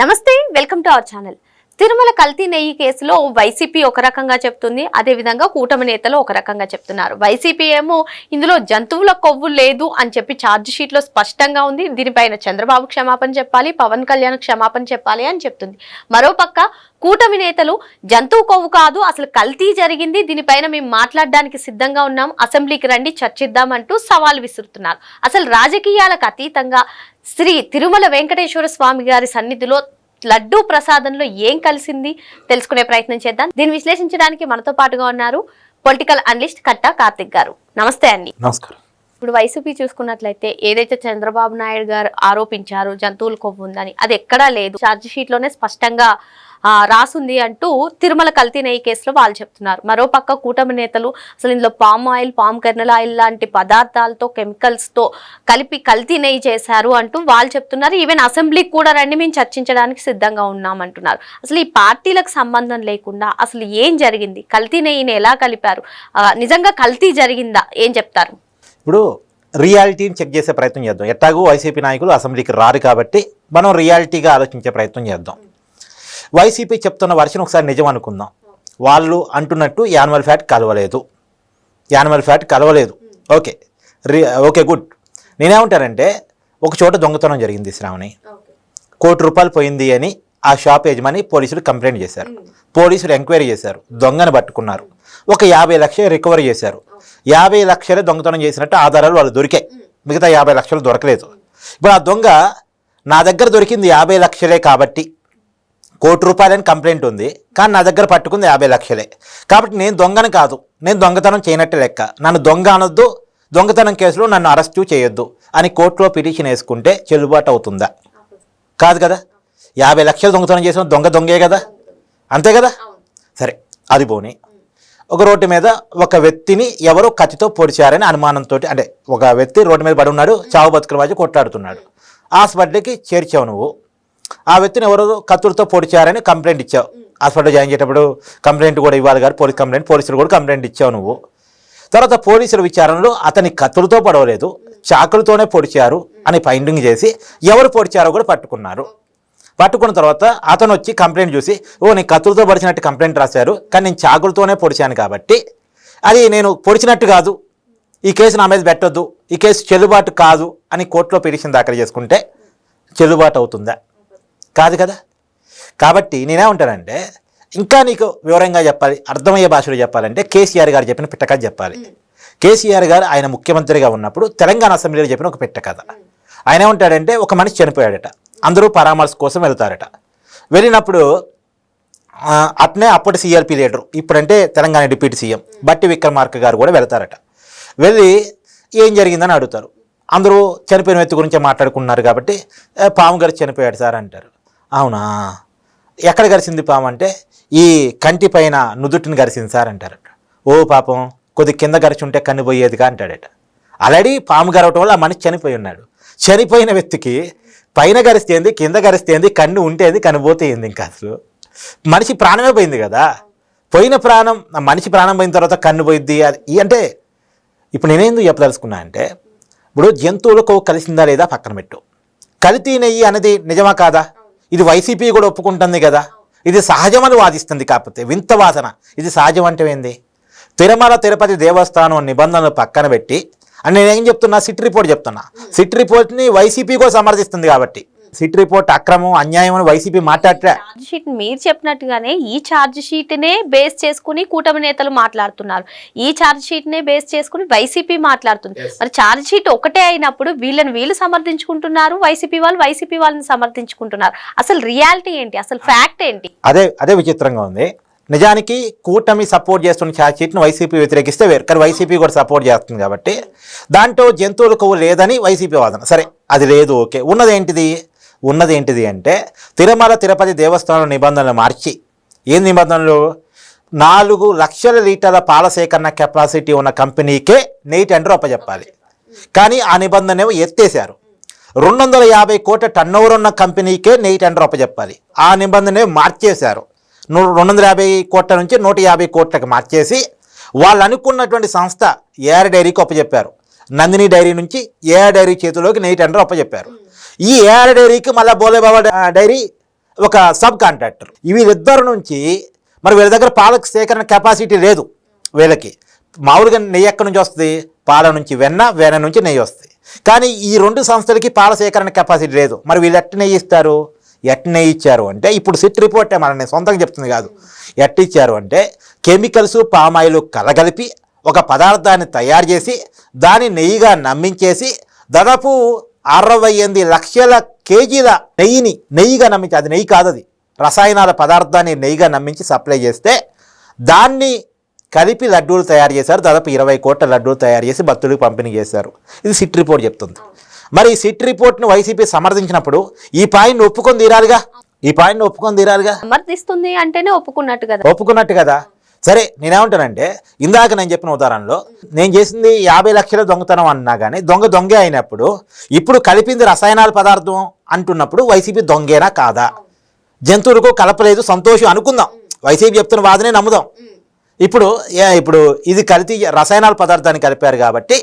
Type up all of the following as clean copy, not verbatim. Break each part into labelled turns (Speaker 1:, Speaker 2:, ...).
Speaker 1: నమస్తే, welcome to our channel. Tirumala కల్తీ నెయ్యి కేసులో వైసీపీ ఒక రకంగా చెప్తుంది, అదేవిధంగా కూటమి నేతలు ఒక రకంగా చెప్తున్నారు. వైసీపీ ఏమో ఇందులో జంతువుల కొవ్వు లేదు అని చెప్పి ఛార్జ్ షీట్ లో స్పష్టంగా ఉంది. దీనిపైన చంద్రబాబు క్షమాపణ చెప్పాలి, పవన్ కళ్యాణ్ క్షమాపణ చెప్పాలి అని చెప్తుంది. మరోపక్క కూటమి నేతలు జంతువు కొవ్వు కాదు, అసలు కల్తీ జరిగింది, దీనిపైన మేము మాట్లాడడానికి సిద్ధంగా ఉన్నాం, అసెంబ్లీకి రండి చర్చిద్దామంటూ సవాల్ విసురుతున్నారు. అసలు రాజకీయాలకు అతీతంగా శ్రీ తిరుమల వెంకటేశ్వర స్వామి గారి సన్నిధిలో లడ్డూ ప్రసాదంలో ఏం కలిసింది తెలుసుకునే ప్రయత్నం చేద్దాం. దీన్ని విశ్లేషించడానికి మనతో పాటుగా ఉన్నారు పొలిటికల్ అనలిస్ట్ కట్టా కార్తిక్ గారు. నమస్తే అండి.
Speaker 2: నమస్కారం.
Speaker 1: ఇప్పుడు వైసీపీ చూసుకున్నట్లయితే ఏదైతే చంద్రబాబు నాయుడు గారు ఆరోపించారు జంతువుల కొవ్వు ఉందని, అది ఎక్కడా లేదు, ఛార్జ్ షీట్ లోనే స్పష్టంగా రాసుంది అంటూ తిరుమల కల్తీ నెయ్యి కేసులో వాళ్ళు చెప్తున్నారు. మరోపక్క కూటమి నేతలు అసలు ఇందులో palm oil, palm kernel oil లాంటి పదార్థాలతో కెమికల్స్ తో కలిపి కల్తీ నెయ్యి చేశారు అంటూ వాళ్ళు చెప్తున్నారు. ఈవెన్ అసెంబ్లీకి కూడా రండి, మేము చర్చించడానికి సిద్ధంగా ఉన్నామంటున్నారు. అసలు ఈ పార్టీలకు సంబంధం లేకుండా అసలు ఏం జరిగింది, కల్తీ నెయ్యిని ఎలా కలిపారు, నిజంగా కల్తీ జరిగిందా, ఏం చెప్తారు?
Speaker 2: ఇప్పుడు రియాలిటీని చెక్ చేసే ప్రయత్నం చేద్దాం. ఎట్టాగో వైసీపీ నాయకులు అసెంబ్లీకి రారు కాబట్టి మనం రియాలిటీగా ఆలోచించే ప్రయత్నం చేద్దాం. వైసీపీ చెప్తున్న వర్షన్ ఒకసారి నిజం అనుకుందాం. వాళ్ళు అంటున్నట్టు యానిమల్ ఫ్యాట్ కలవలేదు. Okay good. నేనేమంటానంటే ఒక చోట దొంగతనం జరిగింది శ్రావణి, ₹1 కోటి పోయింది అని ఆ షాప్ యజమాని పోలీసులు కంప్లైంట్ చేశారు. పోలీసులు ఎంక్వైరీ చేశారు, దొంగను పట్టుకున్నారు, ఒక 50 లక్షలు రికవరీ చేశారు. 50 లక్షలే దొంగతనం చేసినట్టు ఆధారాలు వాళ్ళు దొరికాయి, మిగతా 50 లక్షలు దొరకలేదు. ఇప్పుడు ఆ దొంగ నా దగ్గర దొరికింది 50 లక్షలే కాబట్టి ₹1 కోటి అని కంప్లైంట్ ఉంది, కానీ నా దగ్గర పట్టుకుంది 50 లక్షలే కాబట్టి నేను దొంగను కాదు, నేను దొంగతనం చేయనట్టే లెక్క, నన్ను దొంగ అనొద్దు, దొంగతనం కేసులో నన్ను అరెస్టు చేయొద్దు అని కోర్టులో పిటిషన్ వేసుకుంటే చెల్లుబాటు అవుతుందా? కాదు కదా. 50 లక్షలు దొంగతనం చేసిన దొంగే కదా, అంతే కదా. సరే, అది పోనీ ఒక రోడ్డు మీద ఒక వ్యక్తిని ఎవరో కత్తితో పొడిచారని అనుమానంతో, అంటే ఒక వ్యక్తి రోడ్డు మీద పడి ఉన్నాడు, చావు బతుకుల మధ్య కొట్లాడుతున్నాడు, హాస్పిటల్కి చేర్చావు నువ్వు. ఆ వ్యక్తిని ఎవరో కత్తులతో పొడిచారని కంప్లైంట్ ఇచ్చావు, హాస్పిటల్ జాయిన్ చేసేటప్పుడు కంప్లైంట్ కూడా ఇవ్వాలి గారు, పోలీసులు కూడా కంప్లైంట్ ఇచ్చావు నువ్వు. తర్వాత పోలీసుల విచారణలో అతని కత్తులతో పడవలేదు, చాకులతోనే పొడిచారు అని ఫైండింగ్ చేసి ఎవరు పొడిచారో కూడా పట్టుకున్నారు. పట్టుకున్న తర్వాత అతను వచ్చి కంప్లైంట్ చూసి, నేను కత్తులతో పొడిచినట్టు కంప్లైంట్ రాశారు, కానీ నేను చాకులతోనే పొడిచాను కాబట్టి అది నేను పొడిచినట్టు కాదు, ఈ కేసు నా మీద పెట్టొద్దు, ఈ కేసు చెల్లుబాటు కాదు అని కోర్టులో పిటిషన్ దాఖలు చేసుకుంటే చెల్లుబాటు అవుతుందా? కాదు కదా. కాబట్టి నేనేమంటానంటే, ఇంకా నీకు వివరంగా చెప్పాలి, అర్థమయ్యే భాషలో చెప్పాలంటే కేసీఆర్ గారు చెప్పిన పిట్టకథ చెప్పాలి. కేసీఆర్ గారు ఆయన ముఖ్యమంత్రిగా ఉన్నప్పుడు తెలంగాణ అసెంబ్లీలో చెప్పిన ఒక పిట్టకథ. ఆయన ఏమంటాడంటే, ఒక మనిషి చనిపోయాడట, అందరూ పరామర్శ కోసం వెళ్తారట. వెళ్ళినప్పుడు అట్నే అప్పటి సిఎల్పి లీడరు, ఇప్పుడంటే తెలంగాణ డిప్యూటీ సీఎం బట్టి విక్రమార్క గారు కూడా వెళ్తారట. వెళ్ళి ఏం జరిగిందని అడుగుతారు. అందరూ చనిపోయిన వ్యక్తి గురించే మాట్లాడుకున్నారు కాబట్టి పాము గరిచి చనిపోయాడు సార్ అంటారు. అవునా, ఎక్కడ గరిచింది పాము అంటే ఈ కంటి పైన నుదుటిని గరిచింది సార్ అంటారట. ఓ పాపం, కొద్ది కింద గరిచి ఉంటే కన్ను పోయేదిగా అంటాడట. ఆల్రెడీ పాము గరవటం వల్ల ఆ మనిషి చనిపోయి ఉన్నాడు. చనిపోయిన వ్యక్తికి పైన గరిస్తేంది, కింద గరిస్తేంది, కన్ను ఉంటేంది, కనుపోతేంది, ఇంకా అసలు మనిషి ప్రాణమే పోయింది కదా. పోయిన ప్రాణం, మనిషి ప్రాణం పోయిన తర్వాత కన్ను పోయిద్ది అది అంటే. ఇప్పుడు నేనేందుకు చెప్పదలుచుకున్నా అంటే, ఇప్పుడు జంతువులకు కలిసిందా లేదా పక్కన పెట్టు, కల్తీ నెయ్యి అనేది నిజమా కాదా? ఇది వైసీపీ కూడా ఒప్పుకుంటుంది కదా, ఇది సహజమని వాదిస్తుంది. కాకపోతే వింత వాసన, ఇది సహజం అంటే ఏంది? తిరుమల తిరుపతి దేవస్థానం నిబంధనలు పక్కన పెట్టి, అని నేనేం చెప్తున్నా, సిట్ రిపోర్ట్ చెప్తున్నా, సిట్ రిపోర్ట్ని వైసీపీ కూడా సమర్థిస్తుంది కాబట్టి సిట్ రిపోర్ట్ అక్రమం, అన్యాయం అని వైసీపీ మాట్లాడరా?
Speaker 1: ఛార్జ్ షీట్ మీరు చెప్పినట్టుగానే ఈ ఛార్జ్ షీట్ నే బేస్ చేసుకుని కూటమి నేతలు మాట్లాడుతున్నారు, ఈ ఛార్జ్ షీట్ నే బేస్ చేసుకుని వైసీపీ మాట్లాడుతుంది. మరి ఛార్జ్ షీట్ ఒకటే అయినప్పుడు వీళ్ళు సమర్థించుకుంటున్నారు, వైసీపీ వాళ్ళని సమర్థించుకుంటున్నారు. అసలు రియాలిటీ ఏంటి, అసలు ఫ్యాక్ట్ ఏంటి?
Speaker 2: అదే విచిత్రంగా ఉంది. నిజానికి కూటమి సపోర్ట్ చేస్తున్న ఛార్జ్ షీట్ని వైసీపీ వ్యతిరేకిస్తే వేరు, కానీ వైసీపీ కూడా సపోర్ట్ చేస్తుంది కాబట్టి దాంట్లో జంతువుల కొవ్వు లేదని వైసీపీ వాదన. సరే, అది లేదు, ఓకే. ఉన్నది ఏంటిది అంటే, తిరుమల తిరుపతి దేవస్థానం నిబంధనలు మార్చి, ఏం నిబంధనలు? 4 లక్షల లీటర్ల పాల సేకరణ కెపాసిటీ ఉన్న కంపెనీకే నెయ్యి టెండర్ అప్పచెప్పాలి, కానీ ఆ నిబంధన ఎత్తేసారు. 250 కోట్ల టర్నోవర్ ఉన్న కంపెనీకే నెయ్యి టెండర్ అప్పచెప్పాలి, ఆ నిబంధన మార్చేశారు. 250 కోట్ల నుంచి 150 కోట్లకు మార్చేసి వాళ్ళు అనుకున్నటువంటి సంస్థ ఏఆర్ డైరీకి అప్పచెప్పారు. నందిని డైరీ నుంచి ఏఆర్ డైరీ చేతిలోకి నెయ్యి టెండర్ అప్పచెప్పారు. ఈ ఏఆర్ డైరీకి మళ్ళీ బోలేబాబా డైరీ ఒక సబ్ కాంట్రాక్టర్. వీళ్ళిద్దరి నుంచి మరి వీళ్ళ దగ్గర పాల సేకరణ కెపాసిటీ లేదు. వీళ్ళకి మామూలుగా నెయ్యి ఎక్కడి నుంచి వస్తుంది? పాల నుంచి వెన్న, వెన్న నుంచి నెయ్యి వస్తుంది. కానీ ఈ రెండు సంస్థలకి పాల సేకరణ కెపాసిటీ లేదు. మరి వీళ్ళు ఎట్ట నెయ్యి ఇస్తారు? ఎట్ట నెయ్యి ఇచ్చారు అంటే, ఇప్పుడు సిట్ రిపోర్టే మన నేను సొంతంగా చెప్తుంది కాదు, ఎట్ట ఇచ్చారు అంటే కెమికల్స్ పామాయిల్ కలగలిపి ఒక పదార్థాన్ని తయారు చేసి దాన్ని నెయ్యిగా నమ్మించేసి దాదాపు 68 లక్షల కేజీల నెయ్యిగా నమ్మించి, అది నెయ్యి కాదు, అది రసాయనాల పదార్థాన్ని నెయ్యిగా నమ్మించి సప్లై చేస్తే దాన్ని కలిపి లడ్డూలు తయారు చేశారు. దాదాపు 20 కోట్ల లడ్డూలు తయారు చేసి భక్తులకు పంపిణీ చేశారు. ఇది సిట్ రిపోర్ట్ చెప్తుంది. మరి ఈ సిట్ రిపోర్ట్ను వైసీపీ సమర్థించినప్పుడు ఈ పాయింట్ని ఒప్పుకొని తీరాలిగా.
Speaker 1: సమర్థిస్తుంది అంటేనే
Speaker 2: ఒప్పుకున్నట్టు కదా. సరే, నేనేమంటానంటే ఇందాక నేను చెప్పిన ఉదాహరణలో నేను చేసింది 50 లక్షల దొంగతనం అన్నా కానీ దొంగే అయినప్పుడు ఇప్పుడు కలిపింది రసాయనాల పదార్థం అంటున్నప్పుడు వైసీపీ దొంగేనా కాదా? జంతువులకు కలపలేదు, సంతోషం అనుకుందాం, వైసీపీ చెప్తున్న వాదనే నమ్ముదాం. ఇప్పుడు ఇది కలిపి రసాయనాల పదార్థాన్ని కలిపారు కాబట్టి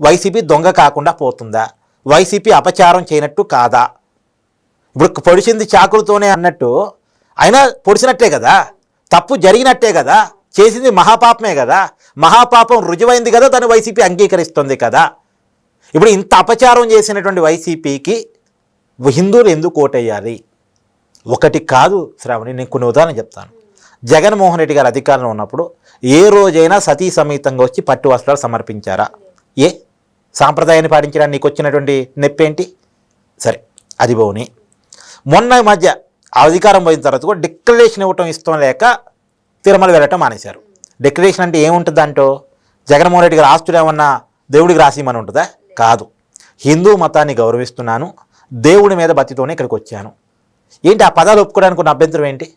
Speaker 2: వైసీపీ దొంగ కాకుండా పోతుందా? వైసీపీ అపచారం చేయనట్టు కాదా? ఇప్పుడు పొడిచింది చాకులతోనే అన్నట్టు అయినా పొడిచినట్టే కదా, తప్పు జరిగినట్టే కదా, చేసింది మహాపాపమే కదా, మహాపాపం రుజువైంది కదా, దాన్ని వైసీపీ అంగీకరిస్తుంది కదా. ఇప్పుడు ఇంత అపచారం చేసినటువంటి వైసీపీకి హిందువులు ఎందుకు ఓటేయాలి? ఒకటి కాదు శ్రావణి, నేను కొన్ని ఉదాహరణలు చెప్తాను. జగన్మోహన్ రెడ్డి గారు అధికారంలో ఉన్నప్పుడు ఏ రోజైనా సతీ సమేతంగా వచ్చి పట్టు వస్త్రాలు సమర్పించారా? సాంప్రదాయాన్ని పాటించడానికి నీకు వచ్చినటువంటి నొప్పేంటి? సరే, అది పోని. మొన్న మధ్య అధికారం పోయిన తర్వాత కూడా డిక్లరేషన్ ఇవ్వటం ఇష్టం లేక తిరుమల వెళ్ళటం మానేశారు. డిక్లరేషన్ అంటే ఏముంటుంది అంటో? జగన్మోహన్ రెడ్డి గారు ఆస్తులు ఏమన్నా దేవుడికి రాసిమని ఉంటుందా? కాదు. హిందూ మతాన్ని గౌరవిస్తున్నాను, దేవుడి మీద భక్తితోనే ఇక్కడికి వచ్చాను. ఏంటి ఆ పదాలు ఒప్పుకోవడానికి ఉన్న అభ్యంతరం ఏంటి?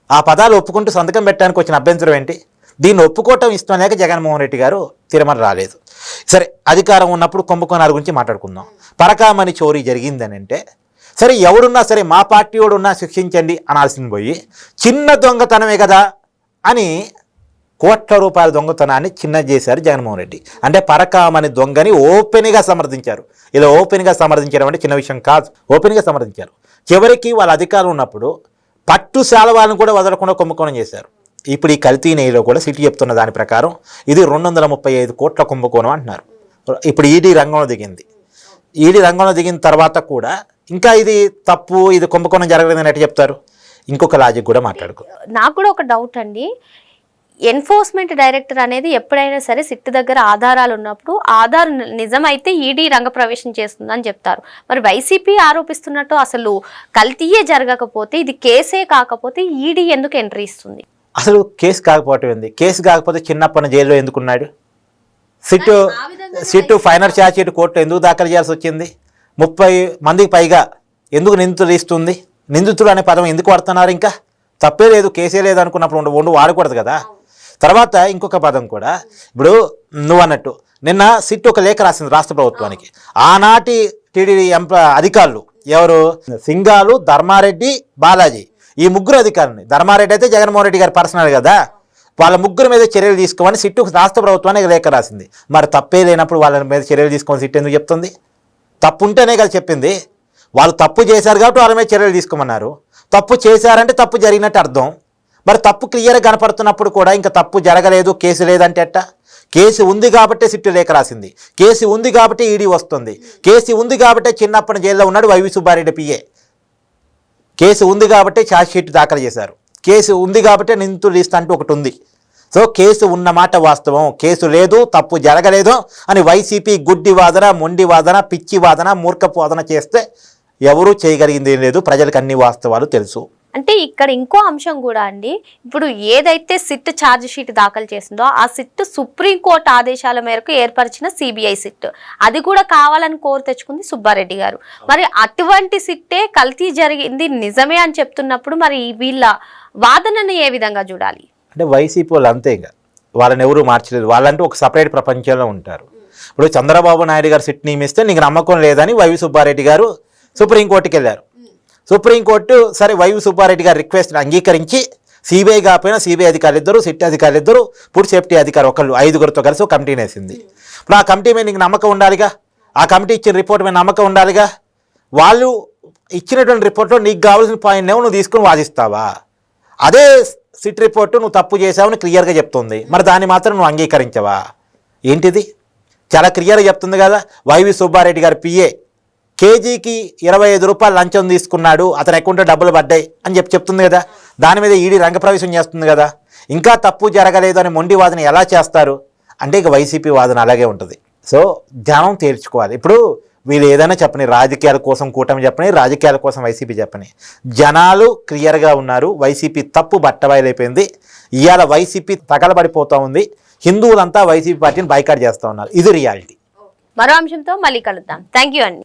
Speaker 2: ఆ పదాలు ఒప్పుకుంటూ సంతకం పెట్టడానికి వచ్చిన అభ్యంతరం ఏంటి? దీన్ని ఒప్పుకోవటం ఇష్టం లేక జగన్మోహన్ రెడ్డి గారు తిరుమల రాలేదు. సరే, అధికారం ఉన్నప్పుడు కుంభకోణాల గురించి మాట్లాడుకుందాం. పరకామణి చోరీ జరిగిందని అంటే సరే, ఎవడున్నా సరే మా పార్టీ వాడున్నా శిక్షించండి అనాల్సింది పోయి చిన్న దొంగతనమే కదా అని కోట్ల రూపాయల దొంగతనాన్ని చిన్న చేశారు జగన్మోహన్ రెడ్డి. అంటే పరకామణి దొంగని ఓపెన్గా సమర్థించారు. ఇలా ఓపెన్గా సమర్థించడం అంటే చిన్న విషయం కాదు, ఓపెన్గా సమర్థించారు. చివరికి వాళ్ళ అధికారం ఉన్నప్పుడు పట్టు శాలవాలను కూడా వదలకుండా కుంభకోణం చేశారు. ఇప్పుడు ఈ కల్తీ నెయ్యిలో కూడా సిటీ చెప్తున్న దాని ప్రకారం ఇది 235 కోట్ల కుంభకోణం అంటున్నారు. ఇప్పుడు ఈడీ రంగంలో దిగింది. ఈడీ రంగంలో దిగిన తర్వాత కూడా ఇంకా ఇది తప్పు, ఇది కుంభకోణం జరగలేదని ఎట్లా చెప్తారు? ఇంకొక లాజిక్ కూడా మాట్లాడుకో.
Speaker 1: నాకు కూడా ఒక డౌట్ అండి. ఎన్ఫోర్స్మెంట్ డైరెక్టర్ అనేది ఎప్పుడైనా సరే సిట్ దగ్గర ఆధారాలు ఉన్నప్పుడు ఆధార్ నిజమైతే ఈడీ రంగప్రవేశం చేస్తుందని చెప్తారు. మరి వైసీపీ ఆరోపిస్తున్నట్టు అసలు కల్తీయే జరగకపోతే, ఇది కేసే కాకపోతే ఈడీ ఎందుకు ఎంట్రీ ఇస్తుంది?
Speaker 2: అసలు కేసు కాకపోవటం ఏంది? కేసు కాకపోతే చిన్నప్పని జైల్లో ఎందుకున్నాడు? సిట్టు ఫైనల్ ఛార్జ్ షీట్ కోర్టులో ఎందుకు దాఖలు చేయాల్సి వచ్చింది? 30 మందికి పైగా ఎందుకు నిందితులు ఇస్తుంది? నిందితులు అనే పదం ఎందుకు వాడుతున్నారు? ఇంకా తప్పే లేదు, కేసే లేదు అనుకున్నప్పుడు వాడకూడదు కదా. తర్వాత ఇంకొక పదం కూడా, ఇప్పుడు నువ్వు అన్నట్టు నిన్న సిట్ ఒక లేఖ రాసింది రాష్ట్ర ప్రభుత్వానికి. ఆనాటి టీడీపీ అధికారులు ఎవరు? సింగాలు, ధర్మారెడ్డి, బాలాజీ, ఈ ముగ్గురు అధికారులని, ధర్మారెడ్డి అయితే జగన్మోహన్ రెడ్డి గారు పర్సనల్ కదా, వాళ్ళ ముగ్గురు మీద చర్యలు తీసుకోమని సిట్టు రాష్ట్ర ప్రభుత్వానికి లేఖ రాసింది. మరి తప్పే లేనప్పుడు వాళ్ళ మీద చర్యలు తీసుకోమని సిట్ ఎందుకు చెప్తుంది? తప్పు ఉంటేనే కదా చెప్పింది. వాళ్ళు తప్పు చేశారు కాబట్టి వాళ్ళ మీద చర్యలు తీసుకోమన్నారు. తప్పు చేశారంటే తప్పు జరిగినట్టు అర్థం. మరి తప్పు క్లియర్గా కనపడుతున్నప్పుడు కూడా ఇంకా తప్పు జరగలేదు, కేసు లేదంటే ఎట్టా? కేసు ఉంది కాబట్టి సిట్టు లేఖ రాసింది, కేసు ఉంది కాబట్టి ఈడీ వస్తుంది, కేసు ఉంది కాబట్టి చిన్నప్పటి జైల్లో ఉన్నాడు వైవి సుబ్బారెడ్డి పిఏ, కేసు ఉంది కాబట్టి ఛార్జ్ షీట్ దాఖలు చేశారు, కేసు ఉంది కాబట్టి నిందితులు లిస్ట్ అంటూ ఒకటి ఉంది. సో కేసు ఉన్నమాట వాస్తవం, కేసు లేదు, తప్పు జరగలేదు అని వైసీపీ గుడ్డి వాదన, మొండి వాదన, పిచ్చి వాదన, మూర్ఖపు వాదన చేస్తే ఎవరూ చేయగలిగింది లేదు. ప్రజలకు అన్ని వాస్తవాలు తెలుసు.
Speaker 1: అంటే ఇక్కడ ఇంకో అంశం కూడా అండి. ఇప్పుడు ఏదైతే సిట్ ఛార్జ్ షీట్ దాఖలు చేసిందో ఆ సిట్ సుప్రీంకోర్టు ఆదేశాల మేరకు ఏర్పరిచిన సిబిఐ సిట్, అది కూడా కావాలని కోరి తెచ్చుకుంది సుబ్బారెడ్డి గారు. మరి అటువంటి సిట్టే కల్తీ జరిగింది నిజమే అని చెప్తున్నప్పుడు మరి వీళ్ళ వాదనను ఏ విధంగా చూడాలి?
Speaker 2: అంటే వైసీపీ వాళ్ళు అంతే, ఇంకా వాళ్ళని ఎవరు మార్చలేదు. వాళ్ళంటూ ఒక సపరేట్ ప్రపంచంలో ఉంటారు. ఇప్పుడు చంద్రబాబు నాయుడు గారు సిట్ నియమిస్తే నీకు నమ్మకం లేదని వైవి సుబ్బారెడ్డి గారు సుప్రీంకోర్టుకి వెళ్ళారు. సుప్రీంకోర్టు సరే వైవి సుబ్బారెడ్డి గారి రిక్వెస్ట్ అంగీకరించి సిబిఐ కాకపోయినా సిబిఐ అధికారులు ఇద్దరు, సిట్ అధికారులు ఇద్దరు, ఫుడ్ సేఫ్టీ అధికారి ఒకళ్ళు, 5గురితో కలిసి ఒక కమిటీని వేసింది. ఇప్పుడు ఆ కమిటీ మీద నీకు నమ్మకం ఉండాలిగా, ఆ కమిటీ ఇచ్చిన రిపోర్ట్ మీద నమ్మకం ఉండాలిగా. వాళ్ళు ఇచ్చినటువంటి రిపోర్ట్లో నీకు కావాల్సిన పాయింట్ ఏమో నువ్వు తీసుకుని వాదిస్తావా? అదే సిట్ రిపోర్టు నువ్వు తప్పు చేసావని క్లియర్గా చెప్తుంది, మరి దాన్ని మాత్రం నువ్వు అంగీకరించవా? ఏంటిది? చాలా క్లియర్గా చెప్తుంది కదా. వైవి సుబ్బారెడ్డి గారి పిఏ కేజీకి 25 రూపాయలు లంచం తీసుకున్నాడు, అతని అకౌంట్లో డబ్బులు పడ్డాయి అని చెప్తుంది కదా. దాని మీద ఈడీ రంగప్రవేశం చేస్తుంది కదా. ఇంకా తప్పు జరగలేదు అని మొండి వాదన ఎలా చేస్తారు అంటే ఇక వైసీపీ వాదన అలాగే ఉంటుంది. సో జనం తేల్చుకోవాలి. ఇప్పుడు వీళ్ళు ఏదైనా చెప్పని, రాజకీయాల కోసం కూటమి చెప్పని, రాజకీయాల కోసం వైసీపీ చెప్పని, జనాలు క్లియర్గా ఉన్నారు. వైసీపీ తప్పు బట్టబయలైపోయింది. ఇవాళ వైసీపీ తగలబడిపోతూ ఉంది. హిందువులంతా వైసీపీ పార్టీని బైకాట్ చేస్తూ ఉన్నారు. ఇది రియాలిటీ.
Speaker 1: మరో అంశంతో మళ్ళీ కలుద్దాం. థ్యాంక్ యూ అండి.